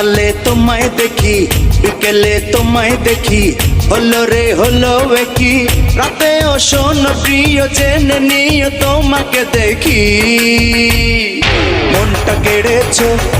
সকালে তোমায় দেখি, বিকেলে তোমায় দেখি, হলো রে হলো কি রাতেও শোনো প্রিয় জেনে নিও তোমাকে দেখি। মনটা কেড়েছো